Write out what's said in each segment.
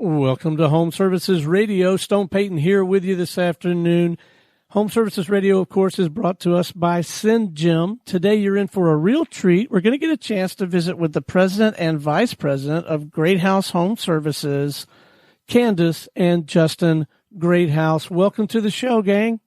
Welcome to Home Services Radio. Stone Payton here with you this afternoon. Home Services Radio, of course, is brought to us by Jim. Today, you're in for a real treat. We're going to get a chance to visit with the president and vice president of Greathouse Home Services, Candice and Justin Greathouse. Welcome to the show, gang.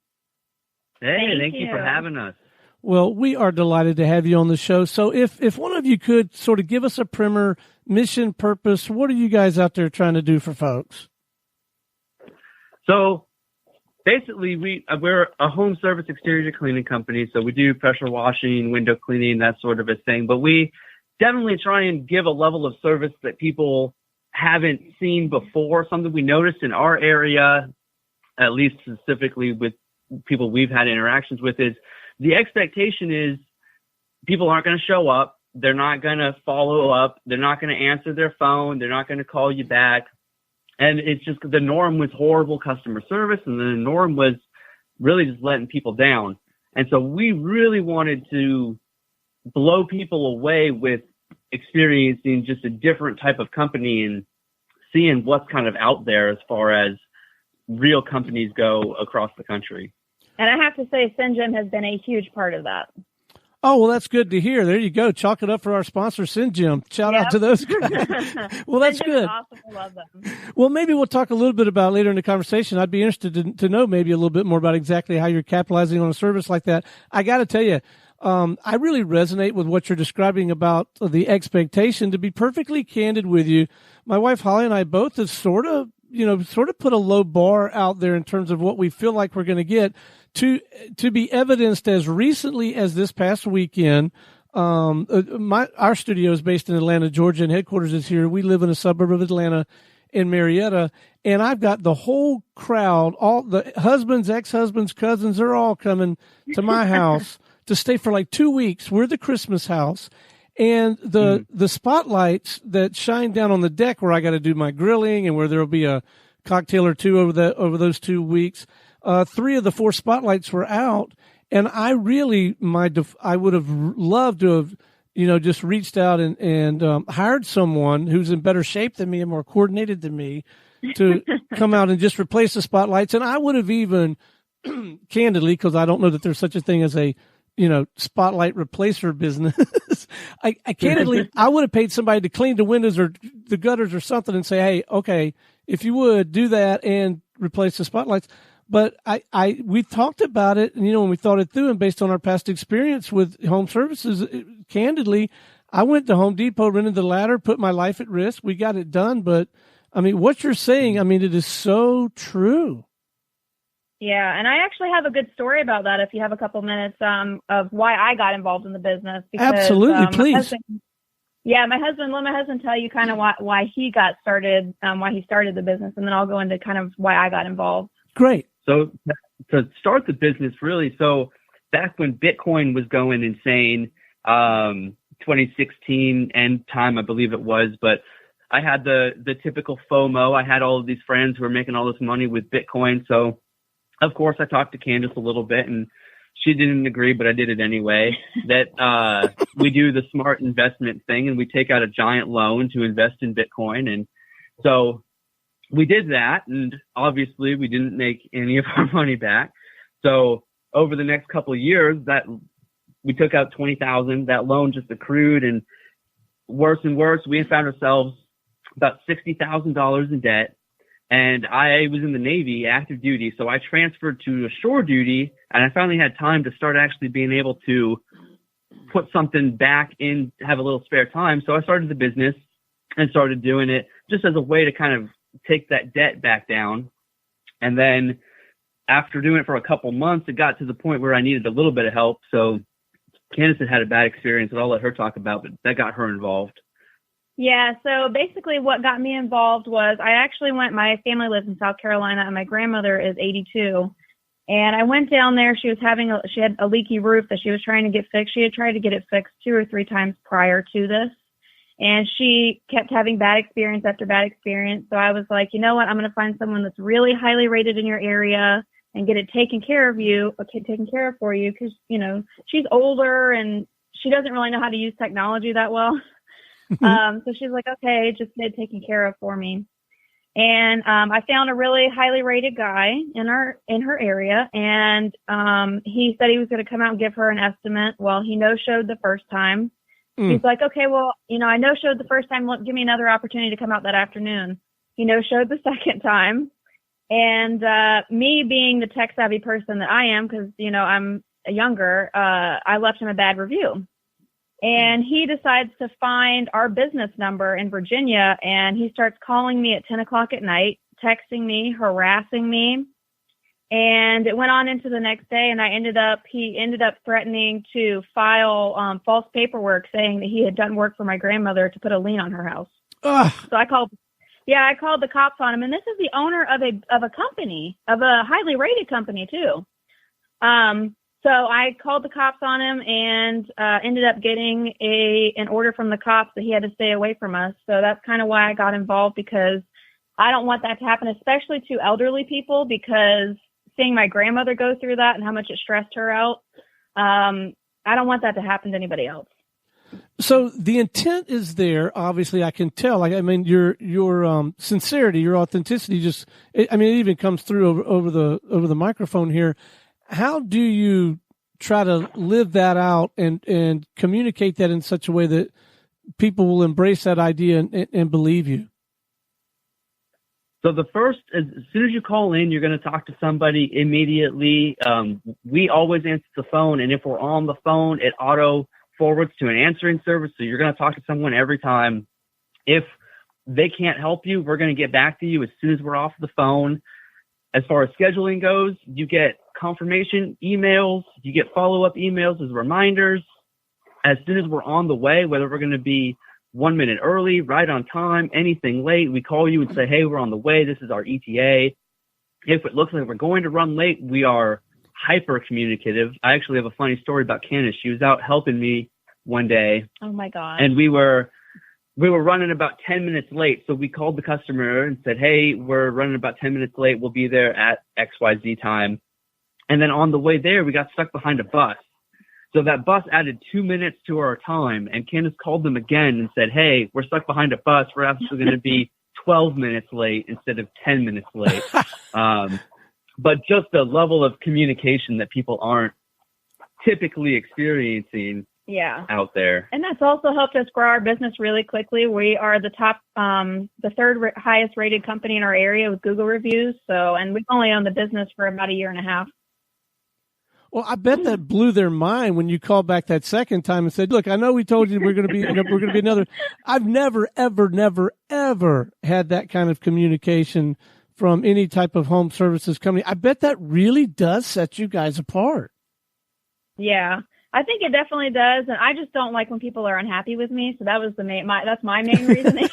Hey, thank you for having us. Well, we are delighted to have you on the show. So if one of you could sort of give us a primer, mission, purpose, what are you guys out there trying to do for folks? So basically, we're a home service exterior cleaning company. So we do pressure washing, window cleaning, that sort of a thing. But we definitely try and give a level of service that people haven't seen before, something we noticed in our area, at least specifically with people we've had interactions with, is the expectation is people aren't going to show up. They're not going to follow up. They're not going to answer their phone. They're not going to call you back. And it's just the norm was horrible customer service, and the norm was really just letting people down. And so we really wanted to blow people away with experiencing just a different type of company and seeing what's kind of out there as far as real companies go across the country. And I have to say, Jim has been a huge part of that. Oh, well, that's good to hear. There you go. Chalk it up for our sponsor, Jim. Shout out to those guys. Well, that's good. Awesome. I love them. Well, maybe we'll talk a little bit about later in the conversation. I'd be interested to know maybe a little bit more about exactly how you're capitalizing on a service like that. I got to tell you, I really resonate with what you're describing about the expectation. To be perfectly candid with you, my wife Holly and I both have sort of put a low bar out there in terms of what we feel like we're going to get. To be evidenced as recently as this past weekend. Our studio is based in Atlanta, Georgia, and headquarters is here. We live in a suburb of Atlanta in Marietta, and I've got the whole crowd, all the husbands, ex-husbands, cousins, they're all coming to my house to stay for like 2 weeks. We're the Christmas house. And the spotlights that shine down on the deck where I got to do my grilling and where there'll be a cocktail or two over those 2 weeks. 3 of the 4 spotlights were out, and I really, I would have loved to have, just reached out and hired someone who's in better shape than me and more coordinated than me to come out and just replace the spotlights. And I would have even, candidly, because I don't know that there's such a thing as a, spotlight replacer business. I candidly, I would have paid somebody to clean the windows or the gutters or something and say, hey, okay, if you would do that and replace the spotlights. But we talked about it, and when we thought it through, and based on our past experience with home services, candidly, I went to Home Depot, rented the ladder, put my life at risk. We got it done. But I mean, what you're saying, it is so true. Yeah, and I actually have a good story about that. If you have a couple minutes, of why I got involved in the business. Because, absolutely, please. My husband. Let my husband tell you kind of why he got started, why he started the business, and then I'll go into kind of why I got involved. Great. So to start the business, really, so back when Bitcoin was going insane, 2016 end time, I believe it was, but I had the typical FOMO. I had all of these friends who were making all this money with Bitcoin. So, of course, I talked to Candice a little bit, and she didn't agree, but I did it anyway, that we do the smart investment thing, and we take out a giant loan to invest in Bitcoin. And so we did that, and obviously we didn't make any of our money back. So over the next couple of years, that we took out $20,000. That loan just accrued, and worse, we found ourselves about $60,000 in debt. And I was in the Navy, active duty, so I transferred to shore duty, and I finally had time to start actually being able to put something back in, have a little spare time. So I started the business and started doing it just as a way to kind of take that debt back down. And then after doing it for a couple months, it got to the point where I needed a little bit of help. So Candice had a bad experience that I'll let her talk about, but that got her involved. Yeah, so basically what got me involved was my family lives in South Carolina, and my grandmother is 82. And I went down there. She had a leaky roof that she was trying to get fixed. She had tried to get it fixed 2 or 3 times prior to this. And she kept having bad experience after bad experience. So I was like, you know what? I'm going to find someone that's really highly rated in your area and get it taken care of for you. Because, she's older and she doesn't really know how to use technology that well. So she's like, okay, just get it taken care of for me. And I found a really highly rated guy in her area, and he said he was going to come out and give her an estimate. Well, he no-showed the first time. He's like, okay, well, I no-showed the first time. Give me another opportunity to come out that afternoon. He no-showed the second time. And me being the tech-savvy person that I am, because, I'm younger, I left him a bad review. And he decides to find our business number in Virginia, and he starts calling me at 10 o'clock at night, texting me, harassing me. And it went on into the next day, and he ended up threatening to file false paperwork saying that he had done work for my grandmother to put a lien on her house. Ugh. So I called the cops on him, and this is the owner of a company, of a highly rated company too. So I called the cops on him and ended up getting an order from the cops that he had to stay away from us. So that's kind of why I got involved, because I don't want that to happen, especially to elderly people, because seeing my grandmother go through that and how much it stressed her out, I don't want that to happen to anybody else. So the intent is there. Obviously, I can tell. Your sincerity, your authenticity, it even comes through over the microphone here. How do you try to live that out and communicate that in such a way that people will embrace that idea and believe you? So as soon as you call in, you're going to talk to somebody immediately. We always answer the phone, and if we're on the phone, it auto forwards to an answering service. So you're going to talk to someone every time. If they can't help you, we're going to get back to you as soon as we're off the phone. As far as scheduling goes, you get confirmation emails, you get follow-up emails as reminders. As soon as we're on the way, whether we're going to be 1 minute early, right on time, anything late, we call you and say, hey, we're on the way. This is our ETA. If it looks like we're going to run late, we are hyper communicative. I actually have a funny story about Candice. She was out helping me one day. Oh my God. And we were running about 10 minutes late. So we called the customer and said, hey, we're running about 10 minutes late. We'll be there at XYZ time. And then on the way there, we got stuck behind a bus. So that bus added 2 minutes to our time. And Candice called them again and said, hey, we're stuck behind a bus. We're actually going to be 12 minutes late instead of 10 minutes late. But just the level of communication that people aren't typically experiencing out there. And that's also helped us grow our business really quickly. We are the top, the third highest rated company in our area with Google reviews. And we've only owned the business for about a year and a half. Well, I bet that blew their mind when you called back that second time and said, look, I know we told you we're going to be another. I've never, ever, never, ever had that kind of communication from any type of home services company. I bet that really does set you guys apart. Yeah, I think it definitely does. And I just don't like when people are unhappy with me. So that was that's my main reasoning.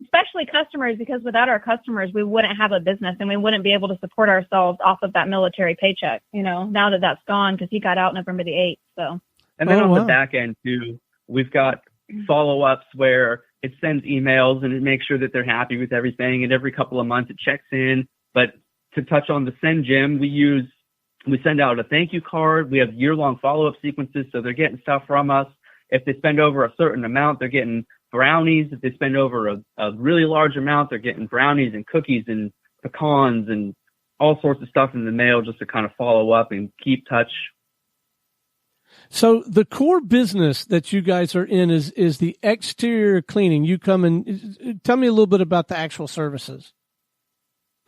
Especially customers, because without our customers, we wouldn't have a business and we wouldn't be able to support ourselves off of that military paycheck, now that that's gone, because he got out November the 8th. So. And then the back end too, we've got follow-ups where it sends emails and it makes sure that they're happy with everything. And every couple of months it checks in. But to touch on the Send Jim, we send out a thank you card. We have year-long follow-up sequences. So they're getting stuff from us. If they spend over a certain amount, they're getting brownies. If they spend over a really large amount, they're getting brownies and cookies and pecans and all sorts of stuff in the mail just to kind of follow up and keep touch. So the core business that you guys are in is the exterior cleaning. You come and tell me a little bit about the actual services.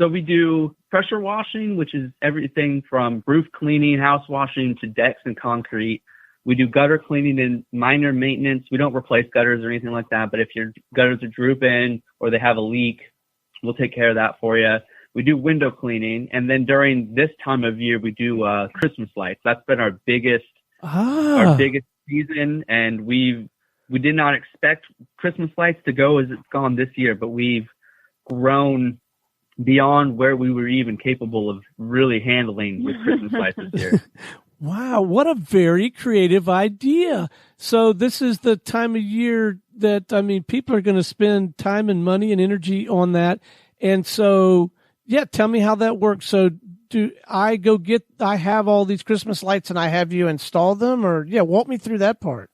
So we do pressure washing, which is everything from roof cleaning, house washing to decks and concrete. We do gutter cleaning and minor maintenance. We don't replace gutters or anything like that, but if your gutters are drooping or they have a leak, we'll take care of that for you. We do window cleaning, and then during this time of year, we do Christmas lights. That's been our biggest season, and we did not expect Christmas lights to go as it's gone this year, but we've grown beyond where we were even capable of really handling with Christmas lights this year. Wow, what a very creative idea. So this is the time of year that, people are going to spend time and money and energy on that. And so, tell me how that works. So do I I have all these Christmas lights and I have you install them, or walk me through that part.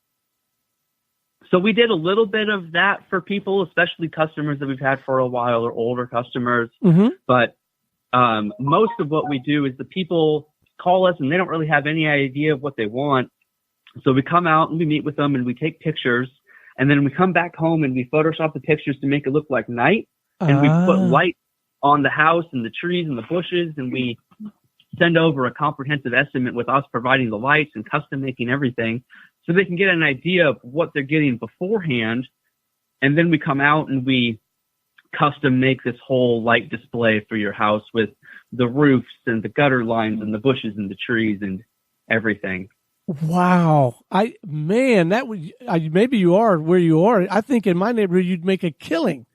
So we did a little bit of that for people, especially customers that we've had for a while or older customers. Mm-hmm. But most of what we do is the people call us and they don't really have any idea of what they want. So we come out and we meet with them and we take pictures, and then we come back home and we Photoshop the pictures to make it look like night. And we put light on the house and the trees and the bushes, and we send over a comprehensive estimate with us providing the lights and custom making everything so they can get an idea of what they're getting beforehand. And then we come out and we custom make this whole light display for your house with the roofs and the gutter lines and the bushes and the trees and everything. Wow. Maybe you are where you are. I think in my neighborhood, you'd make a killing.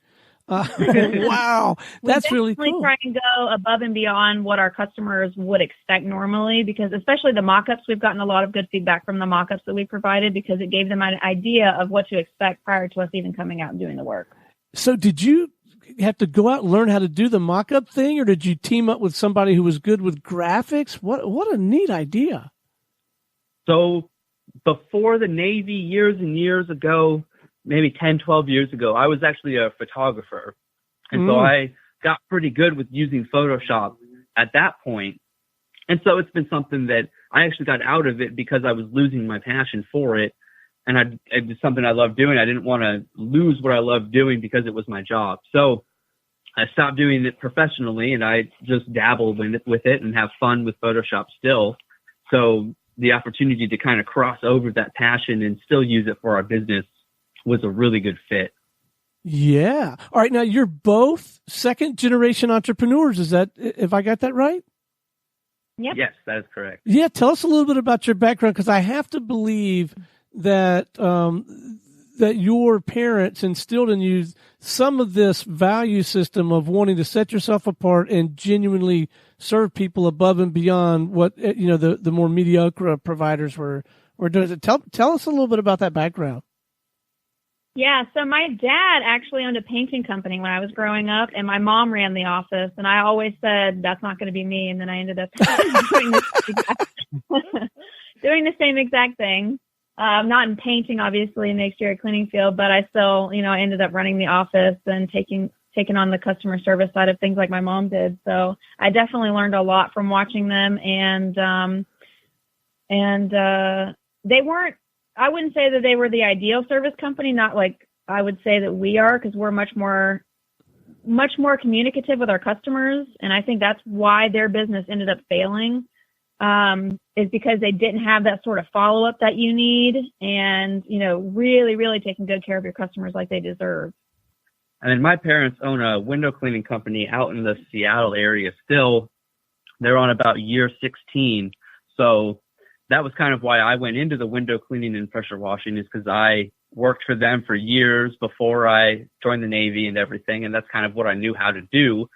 Wow. That's really cool. We try and go above and beyond what our customers would expect normally, because especially the mock-ups, we've gotten a lot of good feedback from the mock-ups that we provided because it gave them an idea of what to expect prior to us even coming out and doing the work. So did you have to go out and learn how to do the mock-up thing, or did you team up with somebody who was good with graphics? What a neat idea. So before the Navy, years and years ago, maybe 10, 12 years ago, I was actually a photographer. And so I got pretty good with using Photoshop at that point. And so it's been something that I actually got out of it because I was losing my passion for it. And it was something I loved doing. I didn't want to lose what I loved doing because it was my job. So I stopped doing it professionally and I just dabbled with it and have fun with Photoshop still. So the opportunity to kind of cross over that passion and still use it for our business was a really good fit. Yeah. All right. Now you're both second generation entrepreneurs. If I got that right? Yep. Yes, that is correct. Yeah. Tell us a little bit about your background, because I have to believe that, that your parents instilled in you some of this value system of wanting to set yourself apart and genuinely serve people above and beyond what, the more mediocre providers were doing. Tell us a little bit about that background. Yeah, so my dad actually owned a painting company when I was growing up, and my mom ran the office, and I always said, that's not going to be me, and then I ended up doing the same exact thing. Not in painting, obviously, in the exterior cleaning field, but I still, I ended up running the office and taking on the customer service side of things like my mom did. So I definitely learned a lot from watching them, and they weren't, I wouldn't say that they were the ideal service company, not like I would say that we are, because we're much more communicative with our customers. And I think that's why their business ended up failing, is because they didn't have that sort of follow-up that you need and, really, really taking good care of your customers like they deserve. And then my parents own a window cleaning company out in the Seattle area still. They're on about year 16. So that was kind of why I went into the window cleaning and pressure washing, is because I worked for them for years before I joined the Navy and everything. And that's kind of what I knew how to do.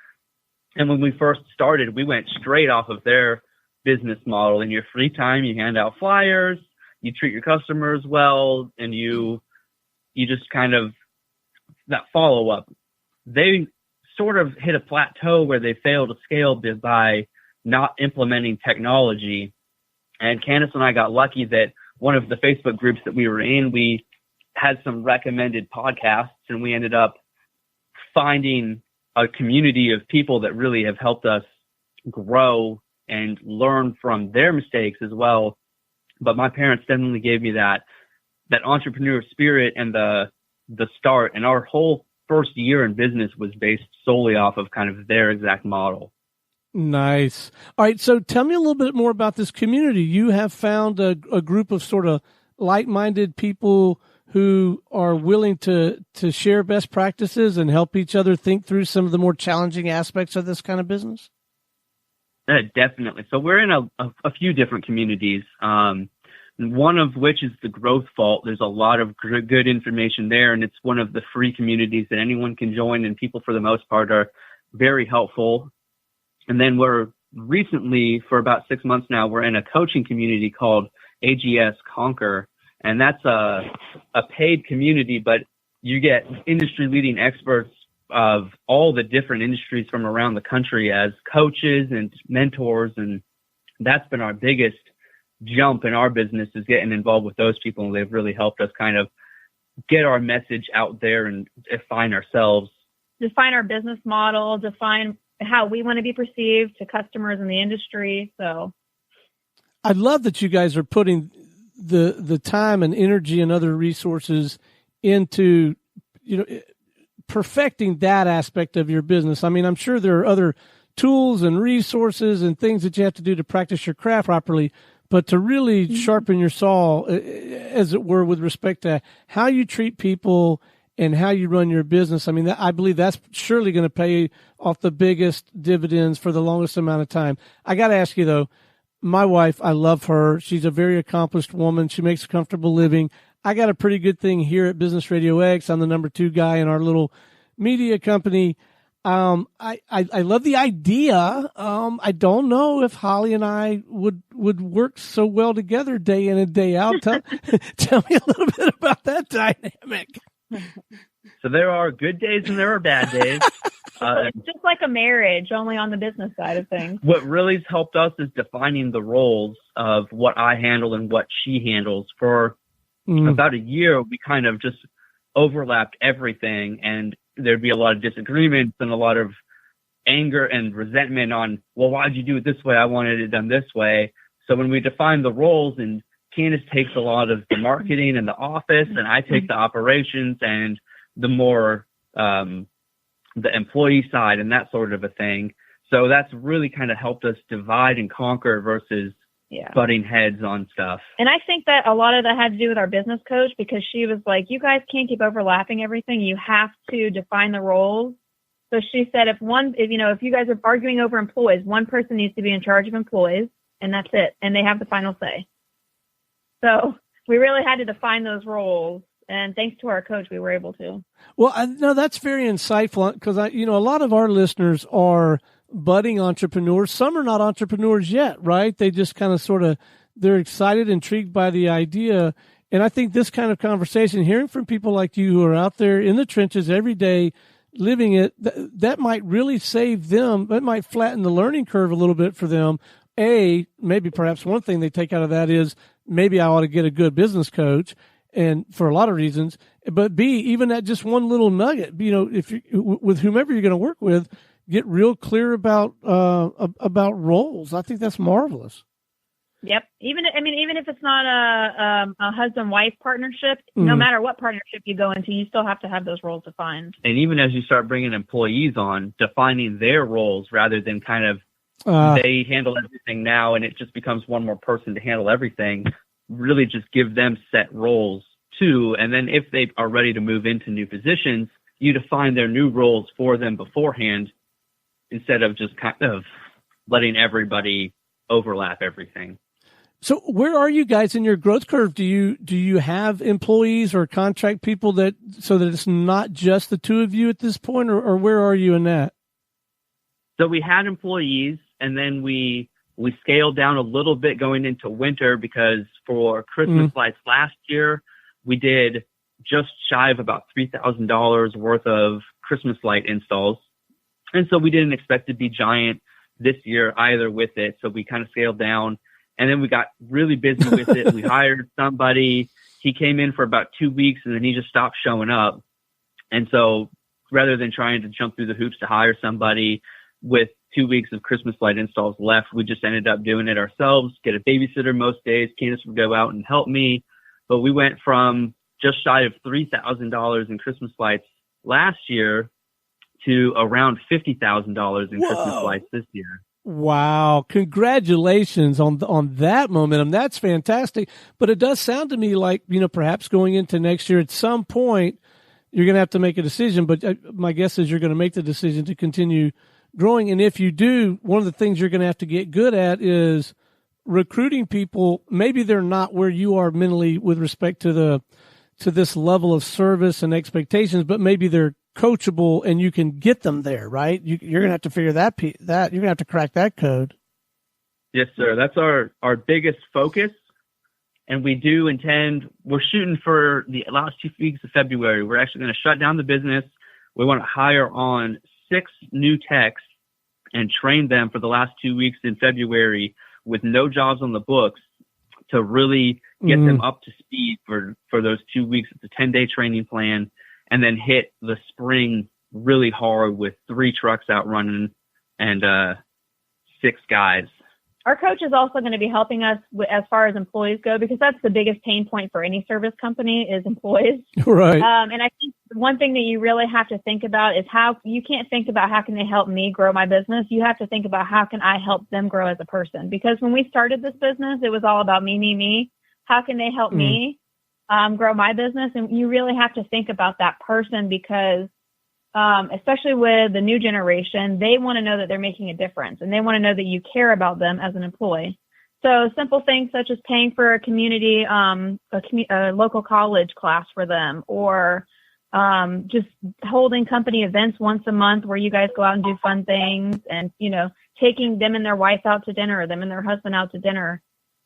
And when we first started, we went straight off of their business model. In your free time, you hand out flyers, you treat your customers well, and you just kind of, that follow up. They sort of hit a plateau where they failed to scale by not implementing technology. And Candice and I got lucky that one of the Facebook groups that we were in, we had some recommended podcasts, and we ended up finding a community of people that really have helped us grow and learn from their mistakes as well. But my parents definitely gave me that entrepreneur spirit and the start. And our whole first year in business was based solely off of kind of their exact model. Nice. All right. So tell me a little bit more about this community. You have found a group of sort of like-minded people who are willing to share best practices and help each other think through some of the more challenging aspects of this kind of business? Definitely. So we're in a few different communities, one of which is the Growth Vault. There's a lot of good information there, and it's one of the free communities that anyone can join, and people for the most part are very helpful. And then we're recently, for about 6 months now, we're in a coaching community called AGS Conquer. And that's a paid community, but you get industry leading experts of all the different industries from around the country as coaches and mentors. And that's been our biggest jump in our business, is getting involved with those people. And they've really helped us kind of get our message out there and define ourselves. Define our business model, define how we want to be perceived to customers in the industry. So I love that you guys are putting the time and energy and other resources into, perfecting that aspect of your business. I mean, I'm sure there are other tools and resources and things that you have to do to practice your craft properly, but to really sharpen your saw, as it were, with respect to how you treat people and how you run your business. I mean, I believe that's surely going to pay off the biggest dividends for the longest amount of time. I got to ask you though, my wife, I love her. She's a very accomplished woman. She makes a comfortable living. I got a pretty good thing here at Business Radio X. I'm the number 2 guy in our little media company. I love the idea. I don't know if Holly and I would work so well together day in and day out. Tell me a little bit about that dynamic. So there are good days and there are bad days. It's just like a marriage, only on the business side of things. What really has helped us is defining the roles of what I handle and what she handles. For about a year, we kind of just overlapped everything, and there'd be a lot of disagreements and a lot of anger and resentment on, well, why'd you do it this way? I wanted it done this way. So when we define the roles, and Candice takes a lot of the marketing and the office, and I take the operations and the more the employee side and that sort of a thing. So that's really kind of helped us divide and conquer versus butting heads on stuff. And I think that a lot of that had to do with our business coach, because she was like, you guys can't keep overlapping everything. You have to define the roles. So she said, if you guys are arguing over employees, one person needs to be in charge of employees, and that's it. And they have the final say. So we really had to define those roles. And thanks to our coach, we were able to. Well, no, that's very insightful, because a lot of our listeners are budding entrepreneurs. Some are not entrepreneurs yet, right? They just kind of they're excited, intrigued by the idea. And I think this kind of conversation, hearing from people like you who are out there in the trenches every day, living it, that might really save them. That might flatten the learning curve a little bit for them. Maybe perhaps one thing they take out of that is, maybe I ought to get a good business coach, and for a lot of reasons. But B, even that just one little nugget, if you, with whomever you're going to work with, get real clear about roles. I think that's marvelous. Yep. Even if it's not a husband-wife partnership, no matter what partnership you go into, you still have to have those roles defined. And even as you start bringing employees on, defining their roles rather than kind of they handle everything now and it just becomes one more person to handle everything. Really just give them set roles too. And then if they are ready to move into new positions, you define their new roles for them beforehand, instead of just kind of letting everybody overlap everything. So where are you guys in your growth curve? Do you have employees or contract people so that it's not just the two of you at this point, or where are you in that? So we had employees, and then we scaled down a little bit going into winter, because for Christmas lights last year, we did just shy of about $3,000 worth of Christmas light installs. And so we didn't expect to be giant this year either with it. So we kind of scaled down, and then we got really busy with it. We hired somebody. He came in for about 2 weeks, and then he just stopped showing up. And so rather than trying to jump through the hoops to hire somebody with 2 weeks of Christmas light installs left, we just ended up doing it ourselves, get a babysitter most days. Candice would go out and help me. But we went from just shy of $3,000 in Christmas lights last year to around $50,000 in Christmas lights this year. Wow. Congratulations on that momentum. That's fantastic. But it does sound to me like, perhaps going into next year at some point, you're going to have to make a decision. But my guess is you're going to make the decision to continue growing. And if you do, one of the things you're going to have to get good at is recruiting people. Maybe they're not where you are mentally with respect to this level of service and expectations, but maybe they're coachable and you can get them there, right? You're going to have to figure that you're going to have to crack that code. Yes, sir. That's our biggest focus. And we do intend, we're shooting for the last 2 weeks of February. We're actually going to shut down the business. We want to hire on 6 new techs and train them for the last 2 weeks in February with no jobs on the books, to really get them up to speed for those 2 weeks. It's a 10-day training plan, and then hit the spring really hard with 3 trucks out running and 6 guys. Our coach is also going to be helping us as far as employees go, because that's the biggest pain point for any service company is employees. Right. And I think one thing that you really have to think about is how you can't think about how can they help me grow my business. You have to think about how can I help them grow as a person? Because when we started this business, it was all about me. How can they help me grow my business? And you really have to think about that person, because especially with the new generation, they want to know that they're making a difference, and they want to know that you care about them as an employee. So simple things such as paying for a community, a local college class for them, or just holding company events once a month where you guys go out and do fun things, and, taking them and their wife out to dinner, or them and their husband out to dinner.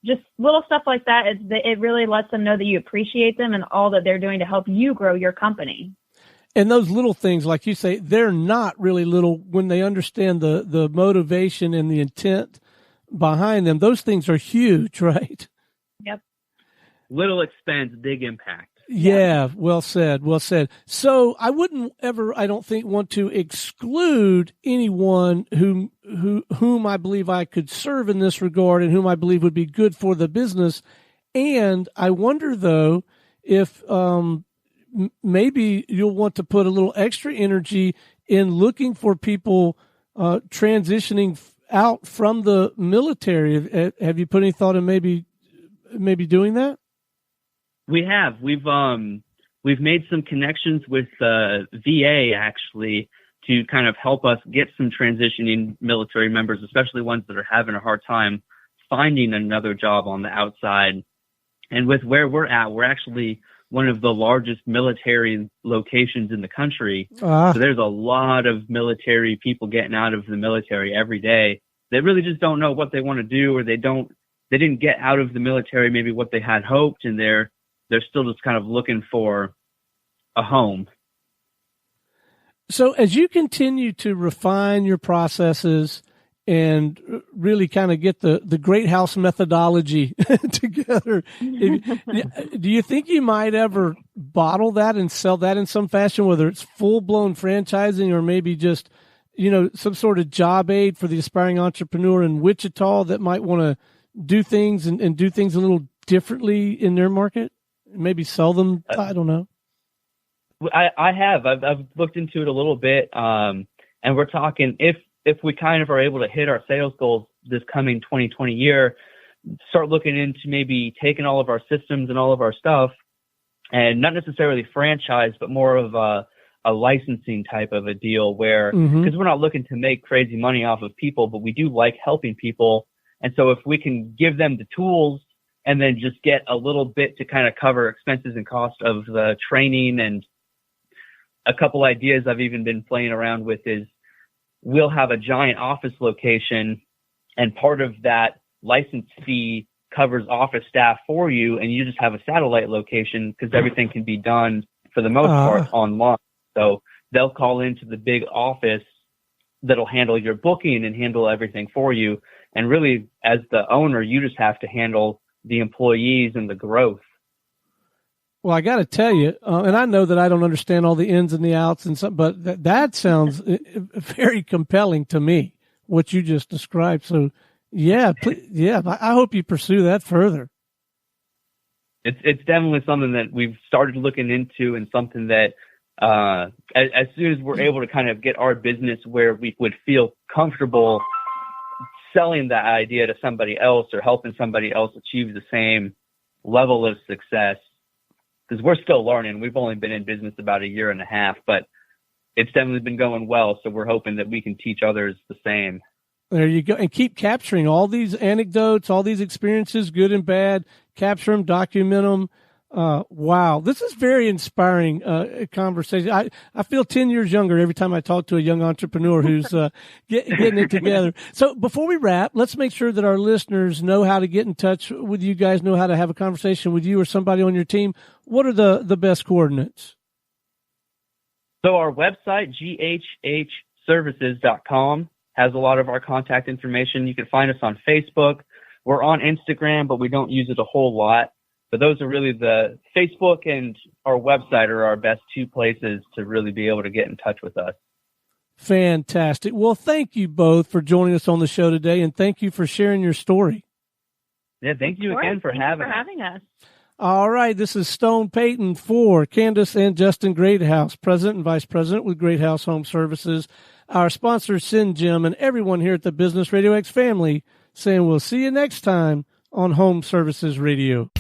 Just little stuff like that. It really lets them know that you appreciate them and all that they're doing to help you grow your company. And those little things, like you say, they're not really little when they understand the motivation and the intent behind them. Those things are huge, right? Yep. Little expense, big impact. Yeah, well said, well said. So I wouldn't ever, I don't think, want to exclude anyone whom I believe I could serve in this regard and whom I believe would be good for the business. And I wonder, though, if maybe you'll want to put a little extra energy in looking for people transitioning out from the military. Have you put any thought in maybe doing that? We have. We've made some connections with VA actually to kind of help us get some transitioning military members, especially ones that are having a hard time finding another job on the outside. And with where we're at, we're actually one of the largest military locations in the country. So there's a lot of military people getting out of the military every day. They really just don't know what they want to do, or they didn't get out of the military maybe what they had hoped, and they're still just kind of looking for a home. So as you continue to refine your processes and really kind of get the Greathouse methodology together, do you think you might ever bottle that and sell that in some fashion, whether it's full-blown franchising or maybe just, some sort of job aid for the aspiring entrepreneur in Wichita that might want to do things and do things a little differently in their market? Maybe sell them? I don't know. I have. I've looked into it a little bit, and we're talking if we kind of are able to hit our sales goals this coming 2020 year, start looking into maybe taking all of our systems and all of our stuff, and not necessarily franchise, but more of a licensing type of a deal where, because we're not looking to make crazy money off of people, but we do like helping people. And so if we can give them the tools and then just get a little bit to kind of cover expenses and cost of the training. And a couple ideas I've even been playing around with is we'll have a giant office location, and part of that license fee covers office staff for you, and you just have a satellite location because everything can be done for the most part online. So they'll call into the big office that'll handle your booking and handle everything for you. And really, as the owner, you just have to handle the employees and the growth. Well, I got to tell you, and I know that I don't understand all the ins and the outs and stuff, but that sounds very compelling to me, what you just described. So, yeah, I hope you pursue that further. It's definitely something that we've started looking into, and something that as soon as we're able to kind of get our business where we would feel comfortable selling that idea to somebody else or helping somebody else achieve the same level of success. Because we're still learning. We've only been in business about a year and a half, but it's definitely been going well. So we're hoping that we can teach others the same. There you go. And keep capturing all these anecdotes, all these experiences, good and bad. Capture them, document them. Wow. This is very inspiring conversation. I feel 10 years younger every time I talk to a young entrepreneur who's getting it together. So before we wrap, let's make sure that our listeners know how to get in touch with you guys, know how to have a conversation with you or somebody on your team. What are the best coordinates? So our website, ghhservices.com, has a lot of our contact information. You can find us on Facebook. We're on Instagram, but we don't use it a whole lot. But those are really the Facebook and our website are our best two places to really be able to get in touch with us. Fantastic. Well, thank you both for joining us on the show today, and thank you for sharing your story. Yeah, thank you again for having us. All right, this is Stone Payton for Candice and Justin Greathouse, President and Vice President with Greathouse Home Services, our sponsor, Jim, and everyone here at the Business Radio X family saying we'll see you next time on Home Services Radio.